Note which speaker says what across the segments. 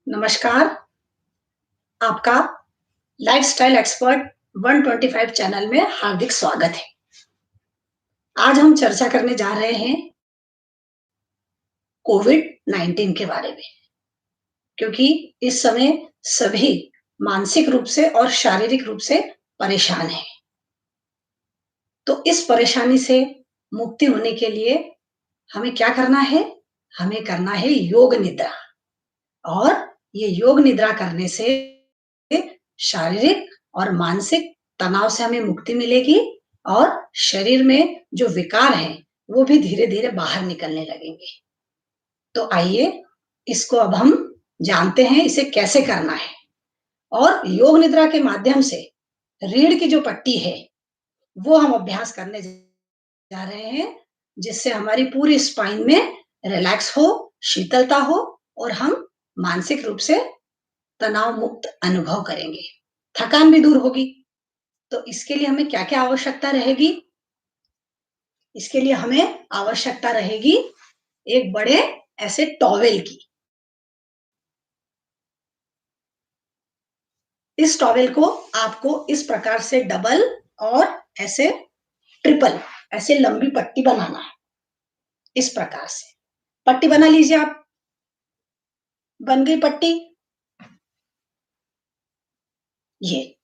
Speaker 1: नमस्कार, आपका lifestyle expert 125 channel में हार्दिक स्वागत है। आज हम चर्चा करने जा रहे हैं कोविड-19 के बारे में, क्योंकि इस समय सभी मानसिक रूप से और शारीरिक रूप से परेशान हैं। तो इस परेशानी से मुक्ति होने के लिए हमें क्या करना है? हमें करना है योग निद्रा और ये योग निद्रा करने से शारीरिक और मानसिक तनाव से हमें मुक्ति मिलेगी और शरीर में जो विकार हैं, वो भी धीरे-धीरे बाहर निकलने लगेंगे। तो आइए, इसको अब हम जानते हैं इसे कैसे करना है और योग निद्रा के माध्यम से रीढ़ की जो पट्टी है, वो हम अभ्यास करने जा रहे हैं, जिससे हमारी पूरी स्पाइन में रिलैक्स हो, शीतलता हो और हम मानसिक रूप से तनाव मुक्त अनुभव करेंगे। थकान भी दूर होगी। तो इसके लिए हमें क्या-क्या आवश्यकता रहेगी? इसके लिए हमें आवश्यकता रहेगी एक बड़े ऐसे टॉवेल की। इस टॉवेल को आपको इस प्रकार से डबल और ऐसे ट्रिपल ऐसे लंबी पट्टी बनाना है। इस प्रकार से। पट्टी बना लीजिए आप। बन गई पट्टी? ये।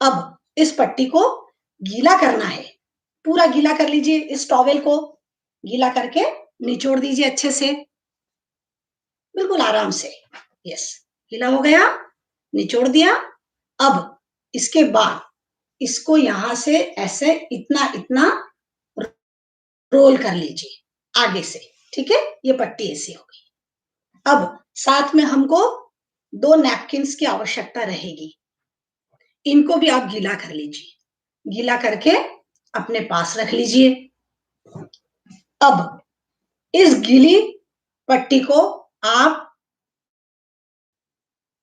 Speaker 1: अब इस पट्टी को गीला करना है। पूरा गीला कर लीजिए इस टॉवेल को। गीला करके निचोड़ दीजिए अच्छे से। बिल्कुल आराम से। यस, गीला हो गया, निचोड़ दिया। अब इसके बाद इसको यहाँ से ऐसे इतना-इतना रोल कर लीजिए आगे से, ठीक है? ये पट्टी ऐसी हो गई। अब साथ में हमको 2 नैपकिन्स की आवश्यकता रहेगी। इनको भी आप गीला कर लीजिए। गीला करके अपने पास रख लीजिए। अब इस गीली पट्टी को आप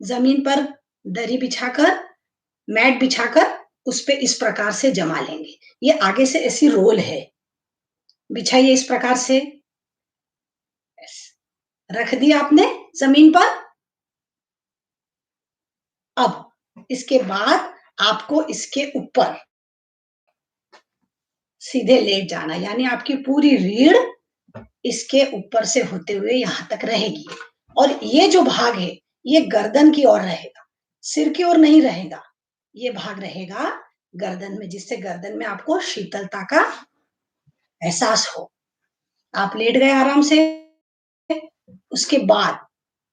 Speaker 1: ज़मीन पर दरी बिछाकर, मैट बिछाकर उस पे इस प्रकार से जमा लेंगे। ये आगे से ऐसी रोल है। बिछाइए इस प्रकार से। यस, रख दिया आपने ज़मीन पर। अब इसके बाद आपको इसके ऊपर सीधे लेट जाना, यानी आपकी पूरी रीढ़ इसके ऊपर से होते हुए यहाँ तक रहेगी और ये जो भाग है, ये गर्दन की ओर रहेगा, सिर की ओर नहीं रहेगा। ये भाग रहेगा गर्दन में, जिससे गर्दन में आपको शीतलता का एहसास हो। आप लेट गए आराम से। उसके बाद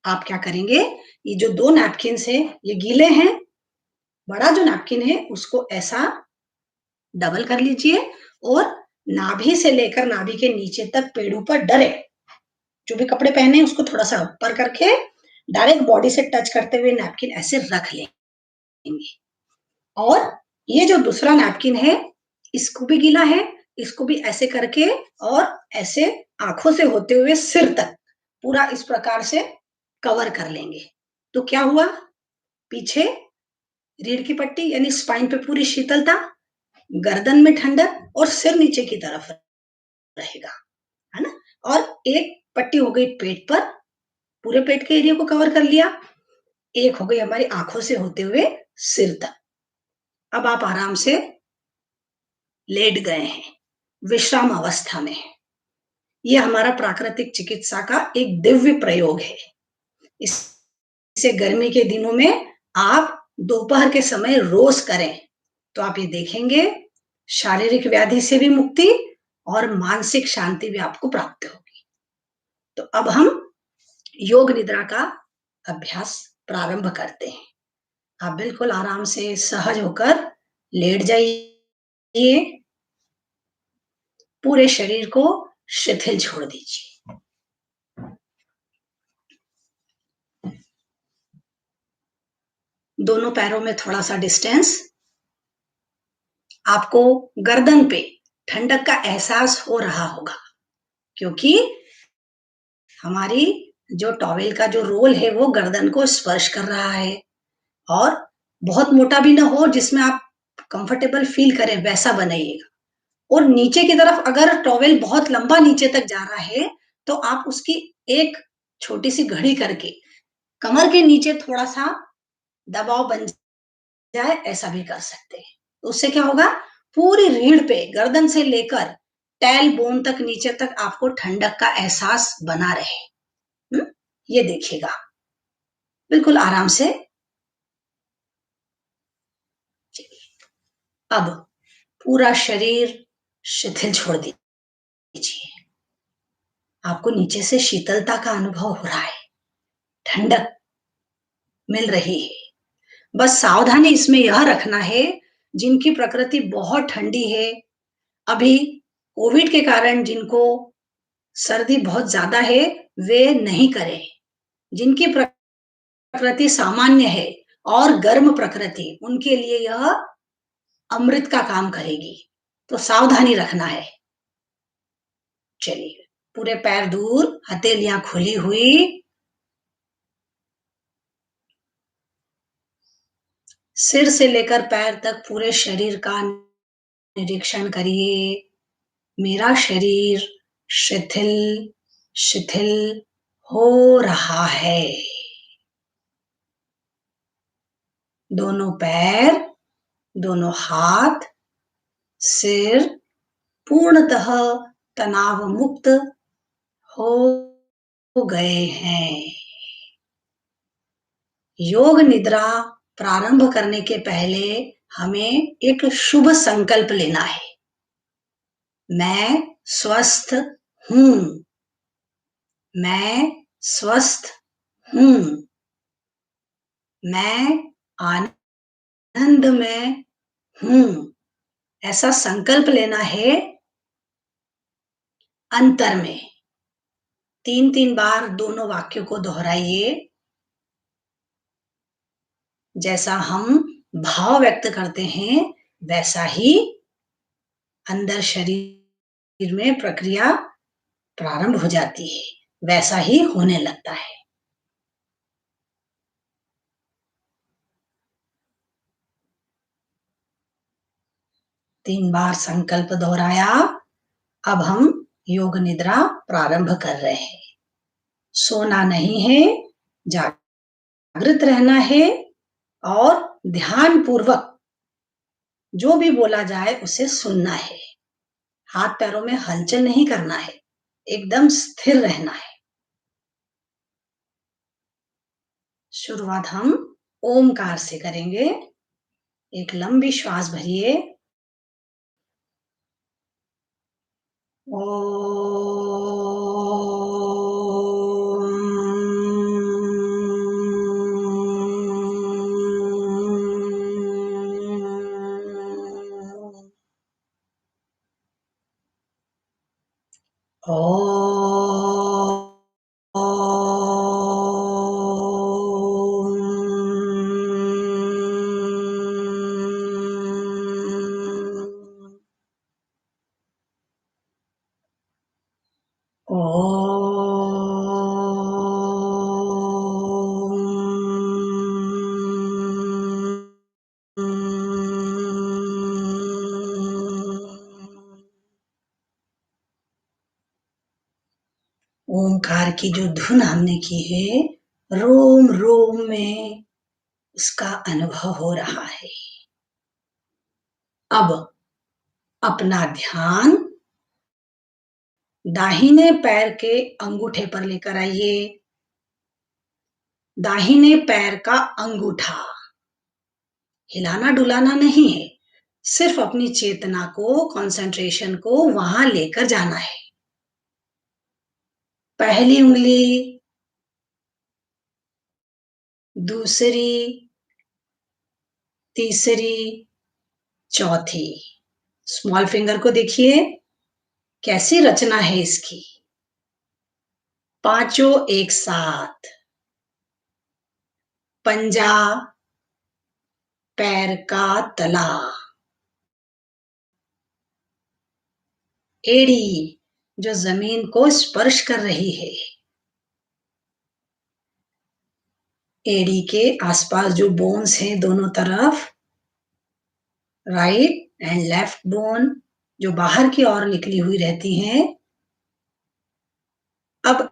Speaker 1: आप क्या करेंगे, ये जो 2 नैपकिन्स हैं, ये गीले हैं। बड़ा जो नैपकिन है, उसको ऐसा डबल कर लीजिए और नाभि से लेकर नाभि के नीचे तक पेड़ ऊपर डायरेक्ट, जो भी कपड़े पहने हैं उसको थोड़ा-सा ऊपर करके डायरेक्ट बॉडी से टच करते हुए नैपकिन ऐसे रख लेंगे। और ये जो दूसरा नैपकिन है, इसको भी गीला है, इसको भी ऐसे करके और ऐसे आँखों से होते हुए सिर तक पूरा इस प्रकार से कवर कर लेंगे। तो क्या हुआ? पीछे रीढ़ की पट्टी यानी स्पाइन पे पूरी शीतलता, गर्दन में ठंडक और सिर नीचे की तरफ रहेगा, है ना? और एक पट्टी हो गई पेट पर, पूरे पेट के एरिया को कवर कर लिया। एक हो गई हमारी आँखों से होते हुए सिर तक। अब आप आराम से लेट गए हैं, विश्राम अवस्था में हैं। ये हमारा प्राकृतिक चिकित्सा का एक दिव्य प्रयोग है। इसे गर्मी के दिनों में आप दोपहर के समय रोज करें, तो आप ये देखेंगे शारीरिक व्याधि से भी मुक्ति और मानसिक शांति भी आपको प्राप्त होगी। तो अब हम योग निद्रा का अभ्यास प्रारंभ करते हैं। आप बिल्कुल आराम से सहज होकर लेट जाइए। पूरे शरीर को शिथिल छोड़ दीजिए। दोनों पैरों में थोड़ा-सा डिस्टेंस। आपको गर्दन पे ठंडक का एहसास हो रहा होगा, क्योंकि हमारी जो टॉवेल का जो रोल है वो गर्दन को स्पर्श कर रहा है और बहुत मोटा भी ना हो जिसमें आप कंफर्टेबल फील करें, वैसा बनाइएगा। और नीचे की तरफ अगर टॉवेल बहुत लंबा नीचे तक जा रहा है, तो आप उसकी एक छोटी-सी घड़ी करके कमर के नीचे थोड़ा-सा दबाव बन जाए, ऐसा भी कर सकते हैं। तो उससे क्या होगा, पूरी रीढ़ पे गर्दन से लेकर टेल बोन तक नीचे तक आपको ठंडक का एहसास बना रहे। हुँ? ये देखिएगा, बिल्कुल आराम से। अब पूरा शरीर शिथिल छोड़ दीजिए। आपको नीचे से शीतलता का अनुभव हो रहा है, ठंडक मिल रही है। बस सावधानी इसमें यह रखना है, जिनकी प्रकृति बहुत ठंडी है, अभी कोविड के कारण जिनको सर्दी बहुत ज़्यादा है, वे नहीं करें। जिनकी प्रकृति सामान्य है और गर्म प्रकृति, उनके लिए यह अमृत का काम करेगी। तो सावधानी रखना है। चलिए, पूरे पैर दूर, हथेलियाँ खुली हुई, सिर से लेकर पैर तक पूरे शरीर का निरीक्षण करिए। मेरा शरीर शिथिल शिथिल हो रहा है। दोनों पैर, दोनों हाथ, सिर पूर्णतः तनाव मुक्त हो गए हैं। योग निद्रा प्रारंभ करने के पहले हमें एक शुभ संकल्प लेना है। मैं स्वस्थ हूँ। मैं स्वस्थ हूँ। मैं आनंद में हूँ। ऐसा संकल्प लेना है अंतर में। 3-3 बार दोनों वाक्यों को दोहराइए। जैसा हम भाव व्यक्त करते हैं, वैसा ही अंदर शरीर में प्रक्रिया प्रारंभ हो जाती है, वैसा ही होने लगता है। तीन बार संकल्प दोहराया। अब हम योग निद्रा प्रारंभ कर रहे हैं। सोना नहीं है, जागृत रहना है और ध्यान पूर्वक जो भी बोला जाए उसे सुनना है। हाथ पैरों में हलचल नहीं करना है, एकदम स्थिर रहना है। शुरुआत हम ओमकार से करेंगे। एक लंबी श्वास भरिए। ओंकार की जो धुन हमने की है, रोम रोम में उसका अनुभव हो रहा है। अब अपना ध्यान दाहिने पैर के अंगूठे पर लेकर आइए। दाहिने पैर का अंगूठा हिलाना डुलाना नहीं है, सिर्फ अपनी चेतना को, कंसंट्रेशन को वहां लेकर जाना है। पहली उंगली, दूसरी, तीसरी, चौथी। स्मॉल फिंगर को देखिए, कैसी रचना है इसकी। पांचों एक साथ। पंजा, पैर का तला, एड़ी जो जमीन को स्पर्श कर रही है। एड़ी के आसपास जो बोन्स हैं दोनों तरफ, राइट एंड लेफ्ट बोन जो बाहर की ओर निकली हुई रहती हैं। अब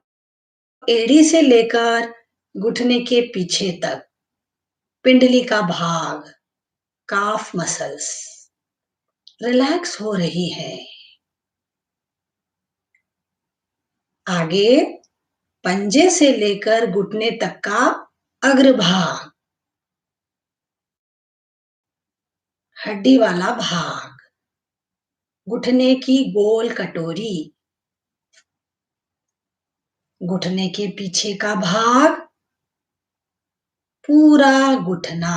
Speaker 1: एड़ी से लेकर घुटने के पीछे तक पिंडली का भाग, काफ मसल्स रिलैक्स हो रही है। आगे पंजे से लेकर घुटने तक का अग्रभाग, हड्डी वाला भाग, घुटने की गोल कटोरी, घुटने के पीछे का भाग, पूरा घुटना।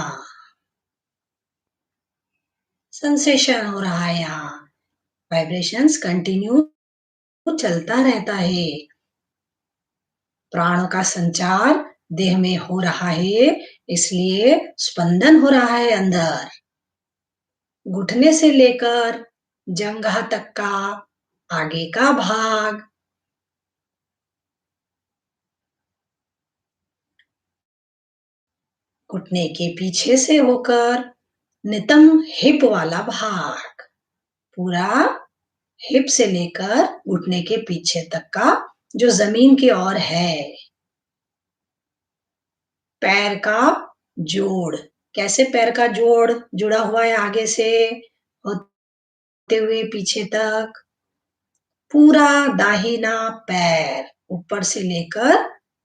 Speaker 1: सेंसेशन हो रहा है यहाँ। वाइब्रेशंस कंटिन्यू चलता रहता है। प्राणों का संचार देह में हो रहा है, इसलिए स्पंदन हो रहा है अंदर। घुटने से लेकर जंघा तक का आगे का भाग, घुटने के पीछे से होकर नितंब हिप वाला भाग, पूरा हिप से लेकर घुटने के पीछे तक का जो जमीन की ओर है। पैर का जोड़, कैसे पैर का जोड़ जुड़ा हुआ है आगे से होते हुए पीछे तक, पूरा दाहिना पैर ऊपर से लेकर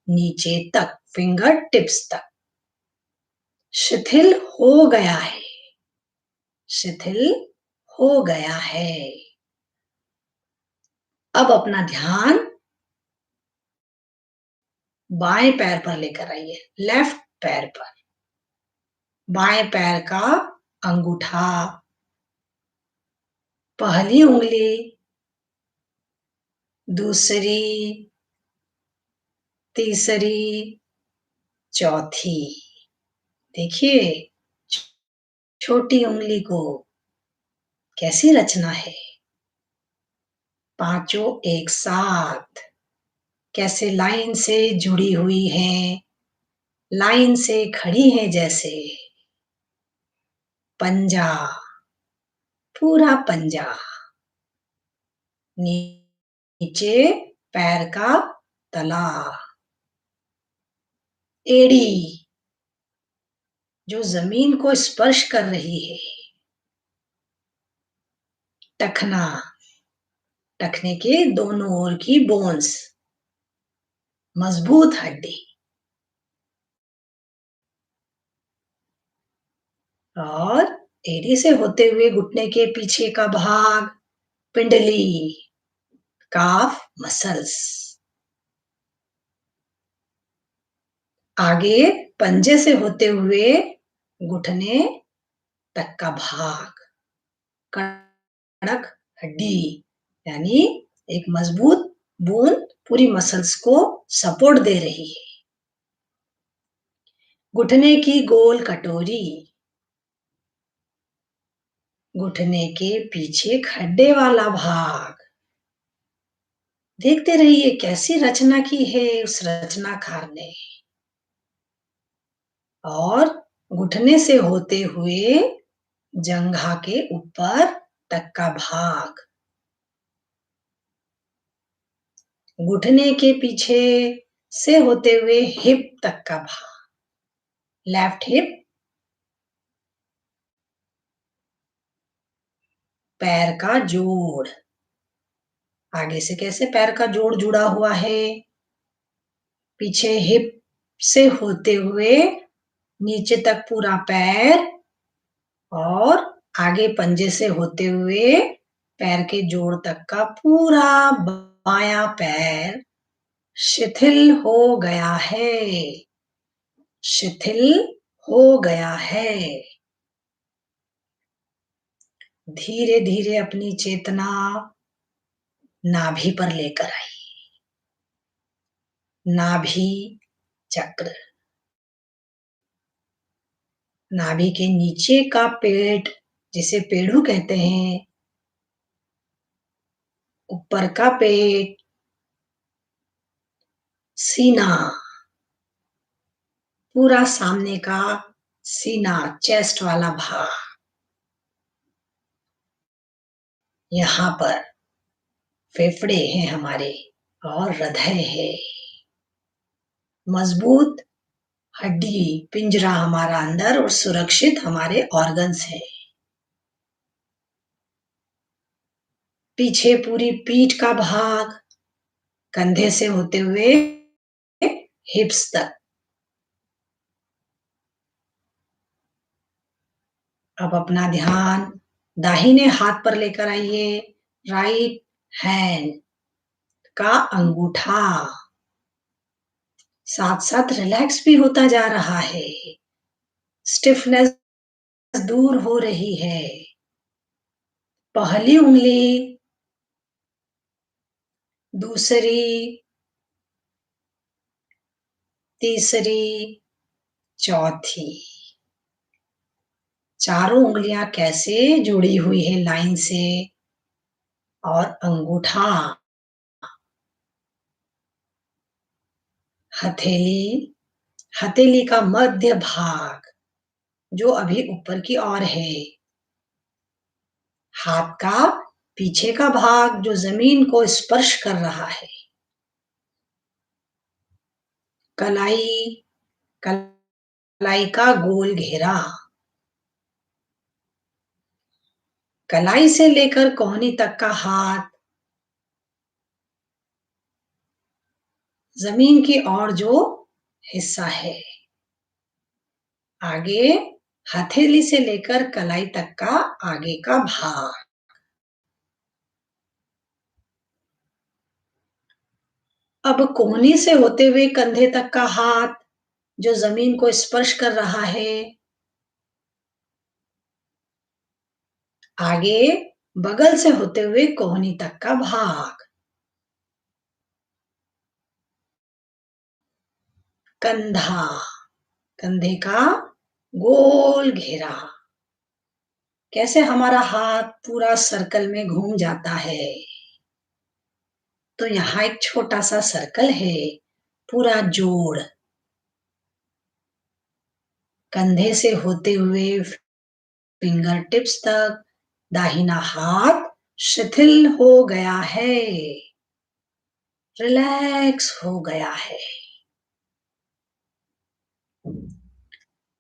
Speaker 1: नीचे तक, फिंगर टिप्स तक शिथिल हो गया है, शिथिल हो गया है। अब अपना ध्यान बाएं पैर पर लेकर आइए, लेफ्ट पैर पर। बाएं पैर का अंगूठा, पहली उंगली, दूसरी, तीसरी, चौथी। देखिए छोटी उंगली को कैसी रचना है, पांचों एक साथ कैसे लाइन से जुड़ी हुई हैं, लाइन से खड़ी हैं जैसे। पंजा, पूरा पंजा, नीचे पैर का तला, एड़ी जो जमीन को स्पर्श कर रही है, टखना, टखने के दोनों ओर की बोन्स, मजबूत हड्डी, और एड़ी से होते हुए घुटने के पीछे का भाग, पिंडली, काफ मसल्स। आगे पंजे से होते हुए घुटने तक का भाग, कड़क हड्डी, यानी एक मजबूत बोन पूरी मसल्स को सपोर्ट दे रही है। घुटने की गोल कटोरी, घुटने के पीछे खड्डे वाला भाग। देखते रहिए कैसी रचना की है उस रचनाकार ने। और घुटने से होते हुए जंघा के ऊपर तक का भाग, घुटने के पीछे से होते हुए हिप तक का भाग, लेफ्ट हिप, पैर का जोड़, आगे से कैसे पैर का जोड़ जुड़ा हुआ है, पीछे हिप से होते हुए नीचे तक पूरा पैर, और आगे पंजे से होते हुए पैर के जोड़ तक का पूरा बायां पैर शिथिल हो गया है, शिथिल हो गया है। धीरे धीरे अपनी चेतना नाभि पर लेकर आई, नाभि चक्र, नाभि के नीचे का पेट जिसे पेड़ू कहते हैं, ऊपर का पेट, सीना, पूरा सामने का सीना, चेस्ट वाला भाग, यहाँ पर फेफड़े हैं हमारे और हृदय है। मजबूत हड्डी, पिंजरा हमारा अंदर और सुरक्षित हमारे ऑर्गन्स है। पीछे पूरी पीठ का भाग, कंधे से होते हुए हिप्स तक। अब अपना ध्यान दाहिने हाथ पर लेकर आइए। राइट हैंड का अंगूठा साथ साथ रिलैक्स भी होता जा रहा है। स्टिफनेस दूर हो रही है। पहली उंगली, दूसरी, तीसरी, चौथी। चारों उंगलियां कैसे जुड़ी हुई है लाइन से। और अंगूठा, हथेली, हथेली का मध्य भाग जो अभी ऊपर की ओर है। हाथ का पीछे का भाग जो जमीन को स्पर्श कर रहा है। कलाई, कलाई का गोल घेरा, कलाई से लेकर कोहनी तक का हाथ जमीन की ओर जो हिस्सा है। आगे हथेली से लेकर कलाई तक का आगे का भाग। अब कोहनी से होते हुए कंधे तक का हाथ जो जमीन को स्पर्श कर रहा है। आगे बगल से होते हुए कोहनी तक का भाग। कंधा, कंधे का गोल घेरा, कैसे हमारा हाथ पूरा सर्कल में घूम जाता है। तो यहाँ एक छोटा सा सर्कल है, पूरा जोड़। कंधे से होते हुए फिंगर टिप्स तक दाहिना हाथ शिथिल हो गया है, रिलैक्स हो गया है।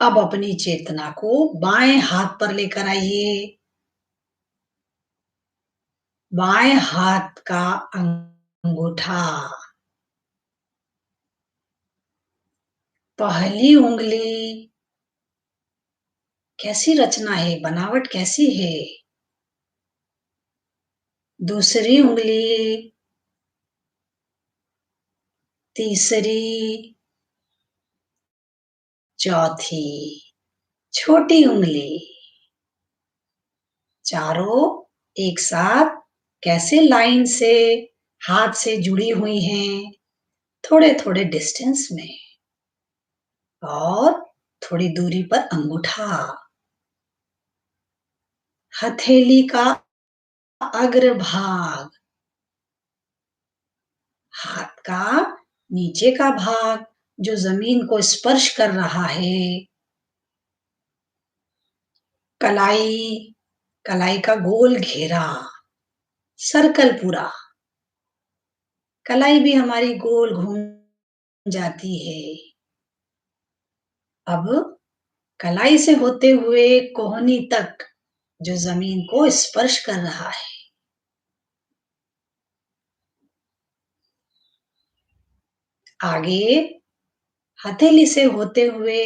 Speaker 1: अब अपनी चेतना को बाएं हाथ पर लेकर आइए। बाएं हाथ का अंगूठा, पहली उंगली, कैसी रचना है, बनावट कैसी है। दूसरी उंगली, तीसरी, चौथी, छोटी उंगली। चारों एक साथ कैसे लाइन से हाथ से जुड़ी हुई हैं, थोड़े थोड़े डिस्टेंस में। और थोड़ी दूरी पर अंगूठा, हथेली का अग्रभाग, हाथ का नीचे का भाग जो जमीन को स्पर्श कर रहा है। कलाई, कलाई का गोल घेरा, सर्कल पूरा। कलाई भी हमारी गोल घूम जाती है। अब कलाई से होते हुए कोहनी तक जो जमीन को स्पर्श कर रहा है। आगे हथेली से होते हुए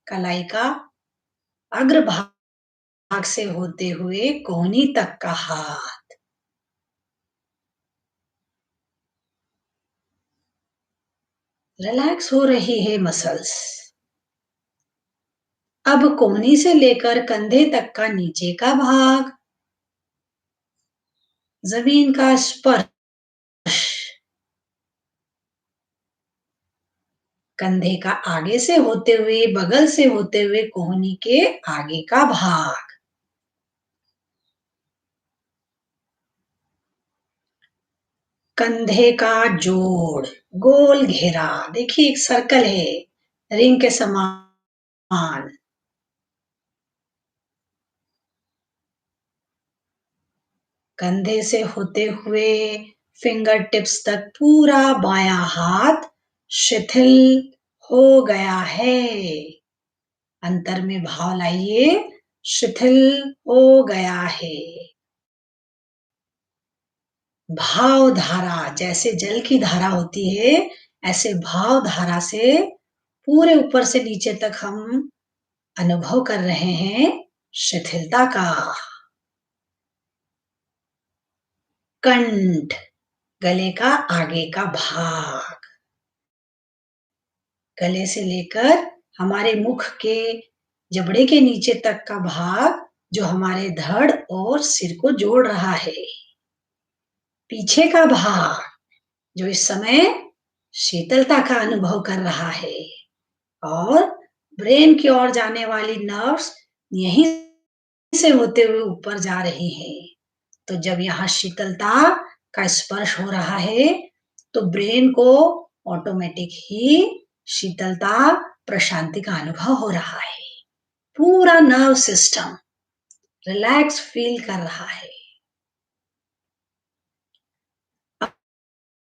Speaker 1: कलाई का अग्रभाग से होते हुए कोहनी तक का हाथ। रिलैक्स हो रही है मसल्स। अब कोहनी से लेकर कंधे तक का नीचे का भाग, जमीन का स्पर्श। कंधे का आगे से होते हुए बगल से होते हुए कोहनी के आगे का भाग। कंधे का जोड़, गोल घेरा, देखिए एक सर्कल है रिंग के समान। कंधे से होते हुए फिंगर टिप्स तक पूरा बायां हाथ शिथिल हो गया है। अंतर में भाव लाइए, शिथिल हो गया है। भाव धारा, जैसे जल की धारा होती है, ऐसे भाव धारा से पूरे ऊपर से नीचे तक हम अनुभव कर रहे हैं शिथिलता का। कंठ, गले का आगे का भाग, गले से लेकर हमारे मुख के जबड़े के नीचे तक का भाग जो हमारे धड़ और सिर को जोड़ रहा है। पीछे का भाग जो इस समय शीतलता का अनुभव कर रहा है और ब्रेन की ओर जाने वाली नर्व्स यहीं से होते हुए ऊपर जा रही हैं। तो जब यहाँ शीतलता का स्पर्श हो रहा है तो ब्रेन को ऑटोमेटिक ही शीतलता, प्रशांति का अनुभव हो रहा है। पूरा नर्व सिस्टम रिलैक्स फील कर रहा है।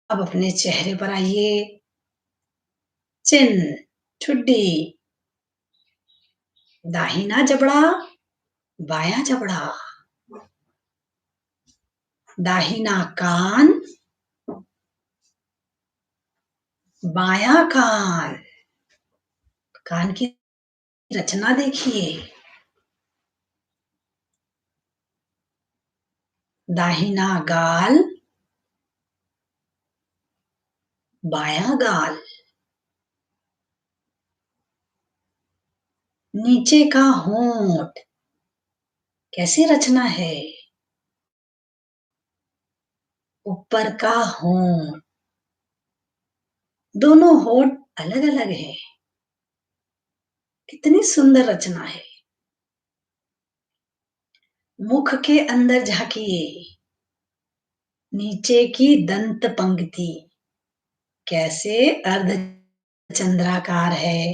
Speaker 1: अब अपने चेहरे पर आइए। चिन, ठुड्डी, दाहिना जबड़ा, बायां जबड़ा, दाहिना कान, बायां कान, कान की रचना देखिए। दाहिना गाल, बायां गाल, नीचे का होंठ, कैसी रचना है। ऊपर का होंठ, दोनों होंठ अलग अलग हैं। कितनी सुंदर रचना है। मुख के अंदर झांकिए। नीचे की दंत पंक्ति कैसे अर्ध चंद्राकार है,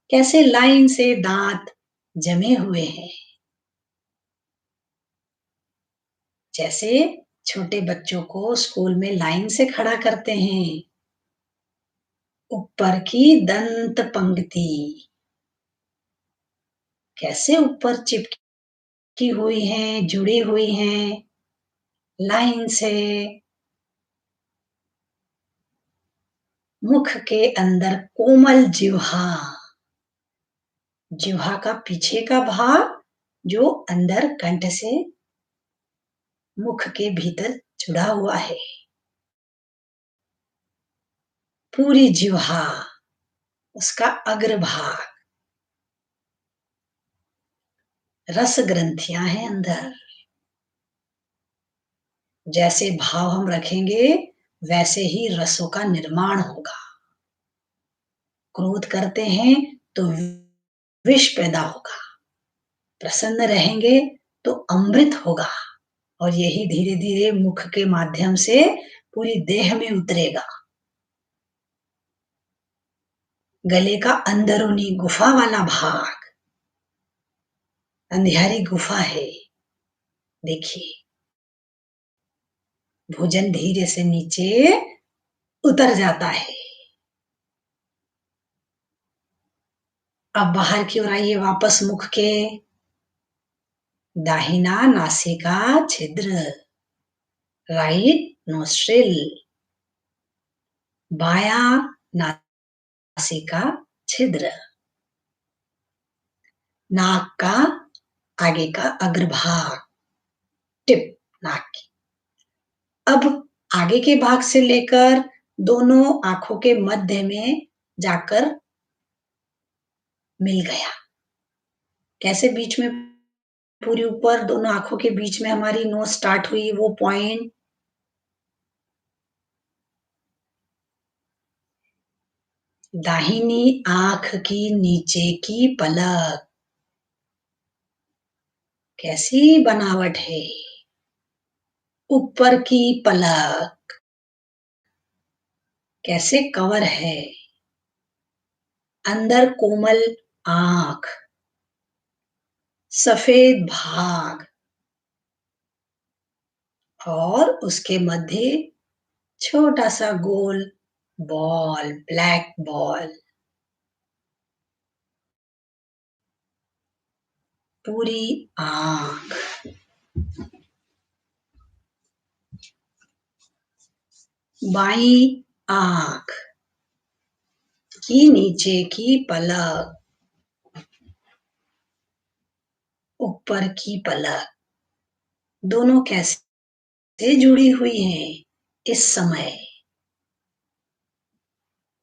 Speaker 1: कैसे लाइन से दांत जमे हुए हैं। जैसे छोटे बच्चों को स्कूल में लाइन से खड़ा करते हैं। ऊपर की दंत पंक्ति कैसे ऊपर चिपकी हुई है, जुड़ी हुई है लाइन से। मुख के अंदर कोमल जिह्वा, जिह्वा का पीछे का भाग जो अंदर कंठ से मुख के भीतर जुड़ा हुआ है। पूरी जिह्वा, उसका अग्रभाग, रस ग्रंथियां हैं अंदर। जैसे भाव हम रखेंगे वैसे ही रसों का निर्माण होगा। क्रोध करते हैं तो विष पैदा होगा, प्रसन्न रहेंगे तो अमृत होगा और यही धीरे धीरे मुख के माध्यम से पूरी देह में उतरेगा। गले का अंदरूनी गुफा वाला भाग, अंधियारी गुफा है। देखिए, भोजन धीरे से नीचे उतर जाता है। अब बाहर की ओर आइए वापस। मुख के दाहिना नासिका छिद्र, राइट नोस्ट्रिल, बाया नासिका छिद्र, नाक का आगे का अग्रभाग, टिप नाक की। अब आगे के भाग से लेकर दोनों आंखों के मध्य में जाकर मिल गया। कैसे बीच में पूरी ऊपर दोनों आंखों के बीच में हमारी नोज स्टार्ट हुई, वो पॉइंट दाहिनी आंख की नीचे की पलक, कैसी बनावट है। ऊपर की पलक कैसे कवर है। अंदर कोमल आंख, सफेद भाग और उसके मध्य छोटा सा गोल बॉल, ब्लैक बॉल। पूरी आंख, बाईं आंख की नीचे की पलक, ऊपर की पलक, दोनों कैसे जुड़ी हुई हैं इस समय।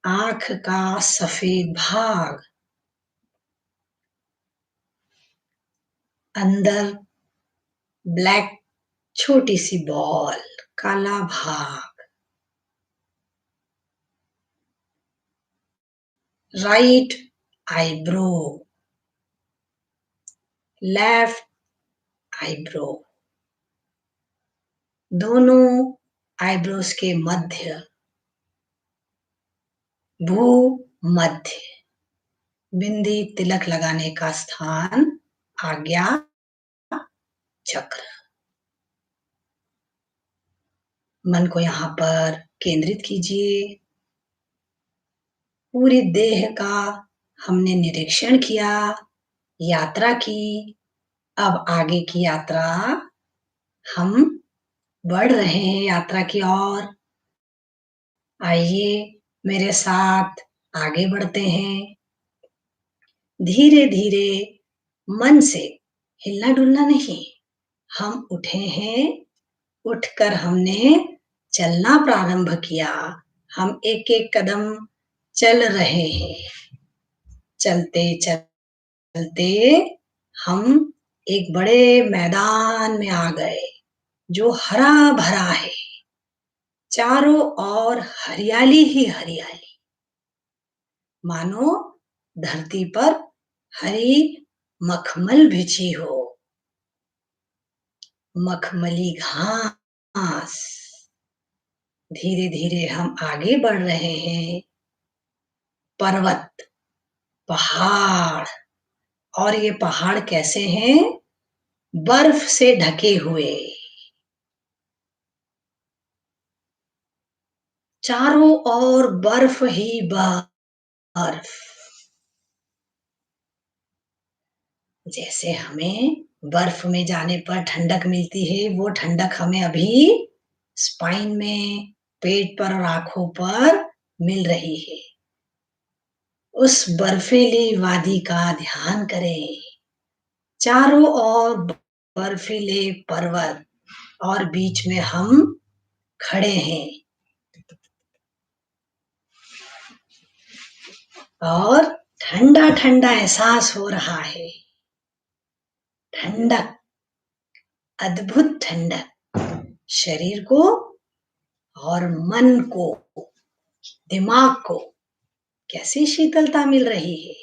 Speaker 1: आंख का सफेद भाग, अंदर ब्लैक छोटी सी बॉल, काला भाग। राइट आईब्रो, लेफ्ट आईब्रो, दोनों आईब्रोज के मध्य, भू मध्य, बिंदी तिलक लगाने का स्थान, आज्ञा चक्र। मन को यहाँ पर केंद्रित कीजिए। पूरी देह का हमने निरीक्षण किया, यात्रा की। अब आगे की यात्रा हम बढ़ रहे हैं यात्रा की ओर। आइए मेरे साथ आगे बढ़ते हैं। धीरे धीरे, मन से हिलना डुलना नहीं। हम उठे हैं, उठकर हमने चलना प्रारंभ किया। हम एक एक कदम चल रहे हैं। चलते चलते हम एक बड़े मैदान में आ गए जो हरा भरा है। चारों ओर हरियाली ही हरियाली, मानो धरती पर हरी मखमल बिछी हो, मखमली घास। धीरे धीरे हम आगे बढ़ रहे हैं। पर्वत, पहाड़, और ये पहाड़ कैसे हैं? बर्फ से ढके हुए। चारों ओर बर्फ ही बर्फ। जैसे हमें बर्फ में जाने पर ठंडक मिलती है, वो ठंडक हमें अभी स्पाइन में, पेट पर और आंखों पर मिल रही है। उस बर्फीली वादी का ध्यान करें। चारों ओर बर्फीले पर्वत और बीच में हम खड़े हैं और ठंडा ठंडा एहसास हो रहा है। ठंडक, अद्भुत ठंडक, शरीर को और मन को, दिमाग को कैसी शीतलता मिल रही है।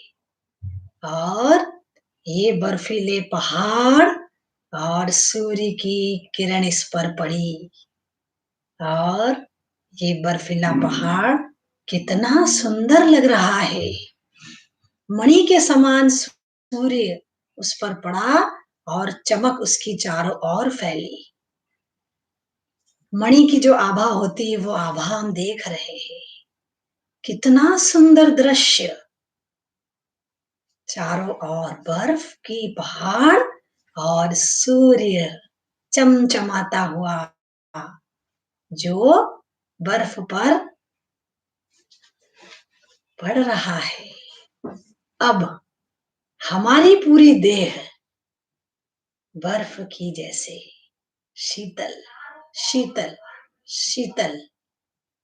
Speaker 1: और ये बर्फीले पहाड़ और सूर्य की किरण इस पर पड़ी और ये बर्फीला पहाड़ कितना सुंदर लग रहा है। मणि के समान सूर्य उस पर पड़ा और चमक उसकी चारों ओर फैली। मणि की जो आभा होती है वो आभा हम देख रहे हैं। कितना सुंदर दृश्य। चारों ओर बर्फ की पहाड़ और सूर्य चमचमाता हुआ जो बर्फ पर पड़ रहा है। अब हमारी पूरी देह बर्फ की जैसे शीतल शीतल शीतल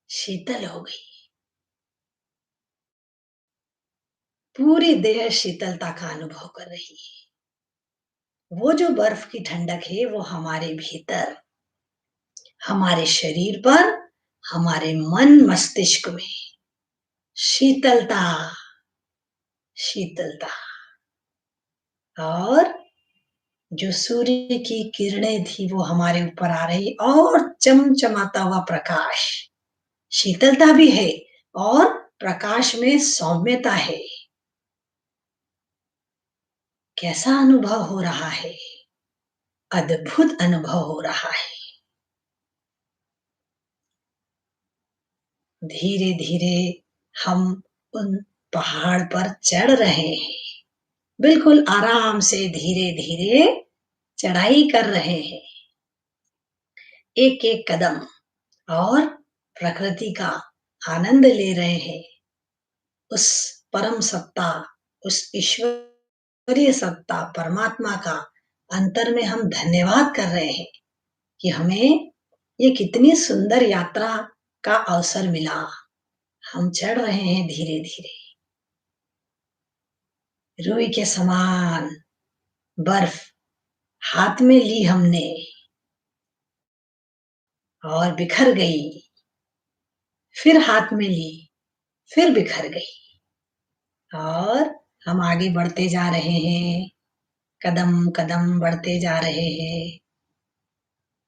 Speaker 1: शीतल हो गई। पूरी देह शीतलता का अनुभव कर रही है। वो जो बर्फ की ठंडक है वो हमारे भीतर, हमारे शरीर पर, हमारे मन मस्तिष्क में शीतलता शीतलता। और जो सूर्य की किरणें थी वो हमारे ऊपर आ रही और चमचमाता हुआ प्रकाश। शीतलता भी है और प्रकाश में सौम्यता है। कैसा अनुभव हो रहा है? अद्भुत अनुभव हो रहा है। धीरे धीरे हम उन पहाड़ पर चढ़ रहे हैं। बिल्कुल आराम से धीरे-धीरे चढ़ाई कर रहे हैं। एक-एक कदम और प्रकृति का आनंद ले रहे हैं। उस परम सत्ता, उस ईश्वरीय सत्ता परमात्मा का अंतर में हम धन्यवाद कर रहे हैं कि हमें ये कितनी सुंदर यात्रा का अवसर मिला। हम चढ़ रहे हैं धीरे-धीरे। रूई के समान बर्फ हाथ में ली हमने और बिखर गई। फिर हाथ में ली, फिर बिखर गई और हम आगे बढ़ते जा रहे हैं। कदम-कदम बढ़ते जा रहे हैं।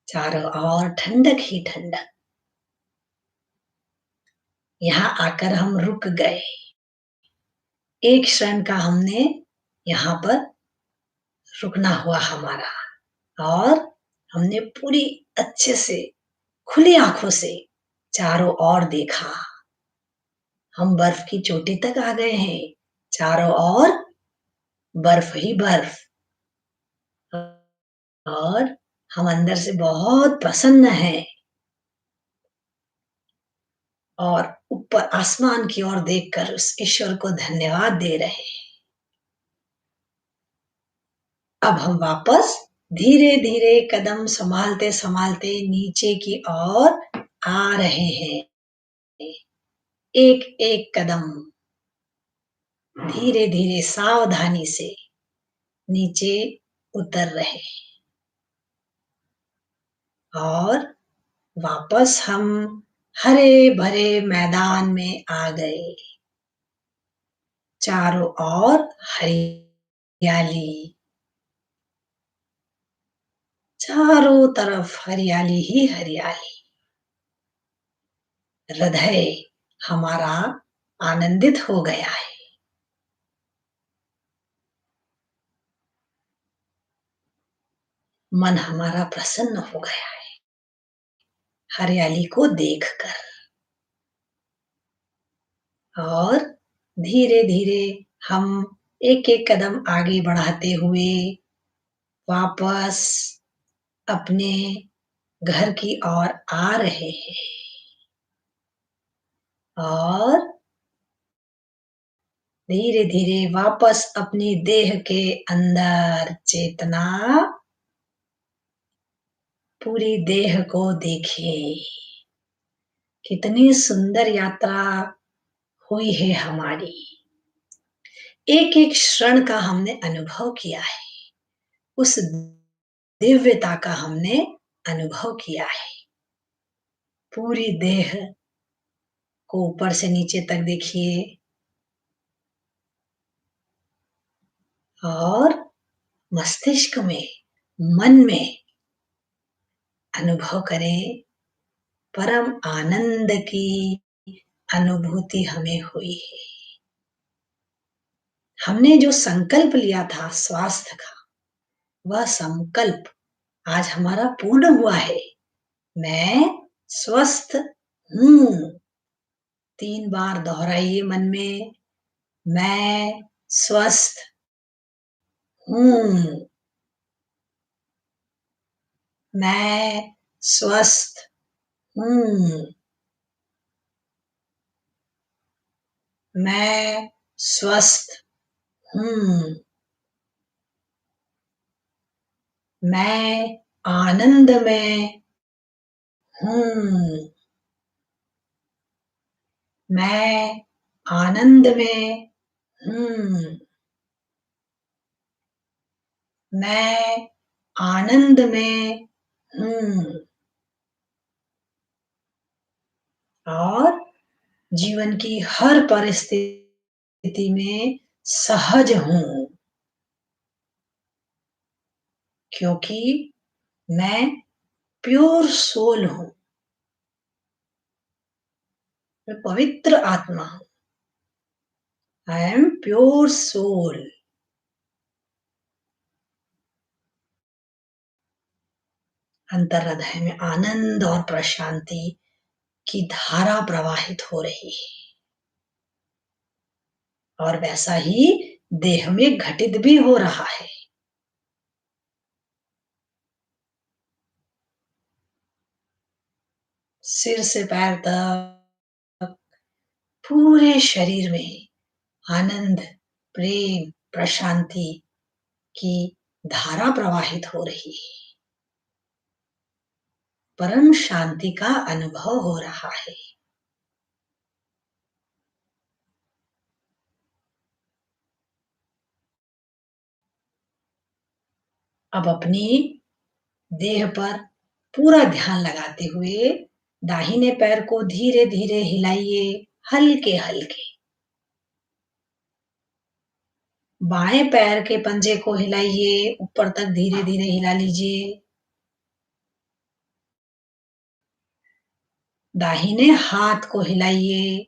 Speaker 1: चारों ओर ठंडक ही ठंडक। यहाँ आकर हम रुक गए। एक क्षण का हमने यहाँ पर रुकना हुआ हमारा और हमने पूरी अच्छे से खुली आँखों से चारों ओर देखा। हम बर्फ की चोटी तक आ गए हैं। चारों ओर बर्फ ही बर्फ और हम अंदर से बहुत प्रसन्न हैं और ऊपर आसमान की ओर देखकर उस ईश्वर को धन्यवाद दे रहे हैं। अब हम वापस धीरे-धीरे कदम संभालते-संभालते नीचे की ओर आ रहे हैं। एक-एक कदम धीरे-धीरे सावधानी से नीचे उतर रहे हैं और वापस हम हरे-भरे मैदान में आ गए। चारों ओर हरियाली, चारों तरफ हरियाली ही हरियाली। हृदय हमारा आनंदित हो गया है। मन हमारा प्रसन्न हो गया है हरियाली को देखकर और धीरे-धीरे हम एक-एक कदम आगे बढ़ाते हुए वापस अपने घर की ओर आ रहे हैं और धीरे-धीरे वापस अपनी देह के अंदर चेतना पूरी देह को देखें। कितनी सुंदर यात्रा हुई है हमारी। एक-एक क्षण का हमने अनुभव किया है। उस दिव्यता का हमने अनुभव किया है। पूरी देह को ऊपर से नीचे तक देखिए और मस्तिष्क में, मन में अनुभव करें, परम आनंद की अनुभूति हमें हुई है। हमने जो संकल्प लिया था स्वास्थ्य का, वह संकल्प आज हमारा पूर्ण हुआ है। मैं स्वस्थ हूँ। 3 बार दोहराइए मन में, मैं स्वस्थ हूँ। मैं स्वस्थ हूँ। मैं स्वस्थ हूँ। मैं आनंद में हूँ। मैं आनंद में हूँ। मैं आनंद में हूँ और जीवन की हर परिस्थिति में सहज हूँ क्योंकि मैं प्योर सोल हूँ। मैं पवित्र आत्मा हूँ। I am pure soul. अंतर हृदय में आनंद और प्रशांति की धारा प्रवाहित हो रही है और वैसा ही देह में घटित भी हो रहा है। सिर से पैर तक पूरे शरीर में आनंद, प्रेम, प्रशांति की धारा प्रवाहित हो रही है। परम शांति का अनुभव हो रहा है। अब अपनी देह पर पूरा ध्यान लगाते हुए दाहिने पैर को धीरे-धीरे हिलाइए, हल्के-हल्के। बाएं पैर के पंजे को हिलाइए, ऊपर तक धीरे-धीरे हिला लीजिए। दाहिने हाथ को हिलाइए,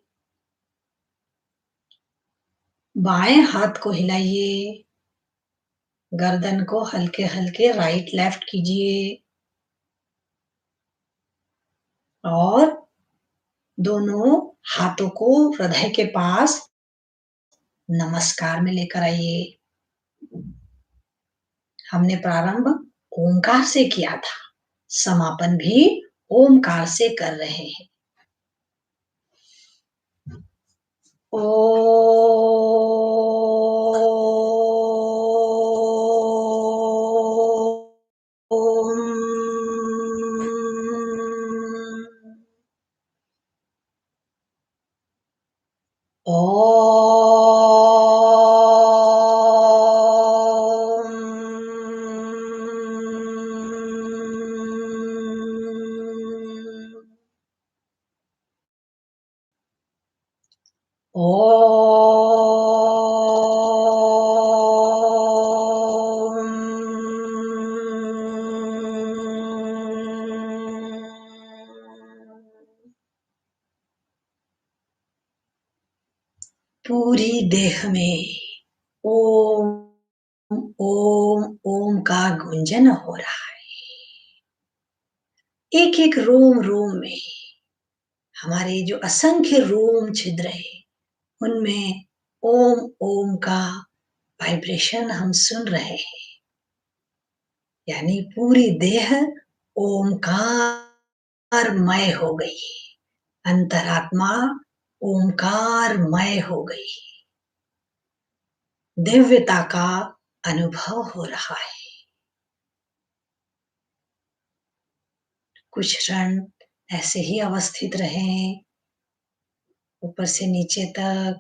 Speaker 1: बाएं हाथ को हिलाइए, गर्दन को हल्के-हल्के राइट लेफ्ट कीजिए और दोनों हाथों को हृदय के पास नमस्कार में लेकर आइए। हमने प्रारंभ ओंकार से किया था, समापन भी ओंकार से कर रहे हैं। ओ पूरी देह में ओम ओम ओम का गुंजन हो रहा है। एक एक रोम रोम में हमारे जो असंख्य रोम छिद्र है उनमें ओम ओम का वाइब्रेशन हम सुन रहे हैं। यानी पूरी देह ओमकारमय हो गई, अंतरात्मा ओमकारमय हो गई, दिव्यता का अनुभव हो रहा है। कुछ क्षण ऐसे ही अवस्थित रहें, ऊपर से नीचे तक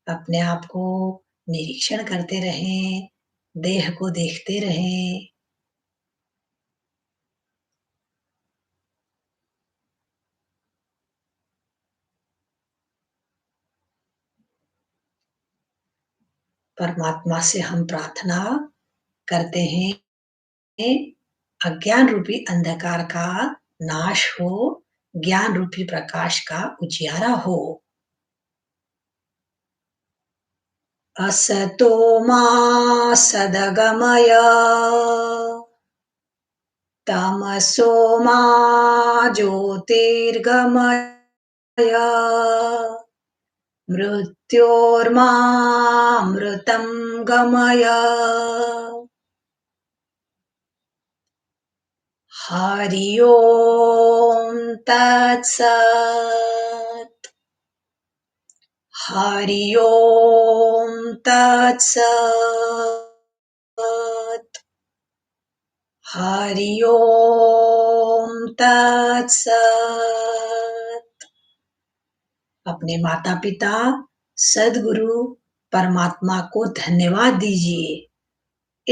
Speaker 1: अपने आप को निरीक्षण करते रहें, देह को देखते रहें। परमात्मा से हम प्रार्थना करते हैं, अज्ञान रूपी अंधकार का नाश हो, ज्ञान रूपी प्रकाश का उजियारा हो। असतो मा सद्गमय तमसो मा ज्योतिर्गमय मृत्योर्मामृतं गमय। हरि ओम तत्सत्। हरि ओम तत्सत्। हरि ओम तत्सत्। अपने माता पिता सद्गुरु परमात्मा को धन्यवाद दीजिए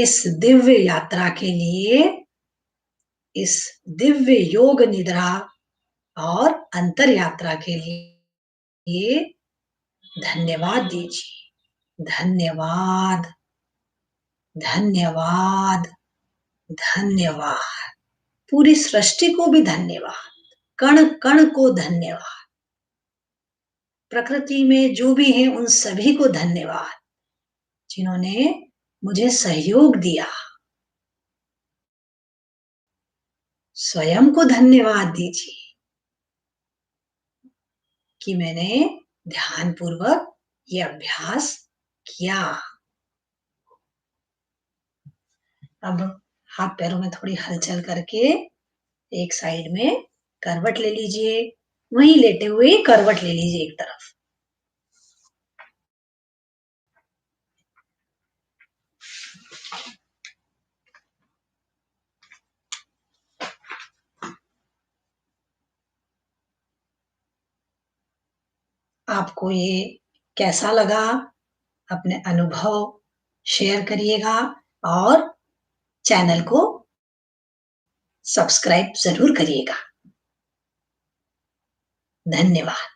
Speaker 1: इस दिव्य यात्रा के लिए, इस दिव्य योग निद्रा और अंतर यात्रा के लिए धन्यवाद दीजिए। धन्यवाद, धन्यवाद, धन्यवाद। पूरी सृष्टि को भी धन्यवाद, कण कण को धन्यवाद, प्रकृति में जो भी हैं उन सभी को धन्यवाद जिन्होंने मुझे सहयोग दिया। स्वयं को धन्यवाद दीजिए कि मैंने ध्यान पूर्वक ये अभ्यास किया। अब हाथ-पैरों में थोड़ी हलचल करके एक साइड में करवट ले लीजिए, वहीं लेटे हुए करवट ले लीजिए एक तरफ। आपको ये कैसा लगा? अपने अनुभव शेयर करिएगा और चैनल को सब्सक्राइब ज़रूर करिएगा। धन्यवाद।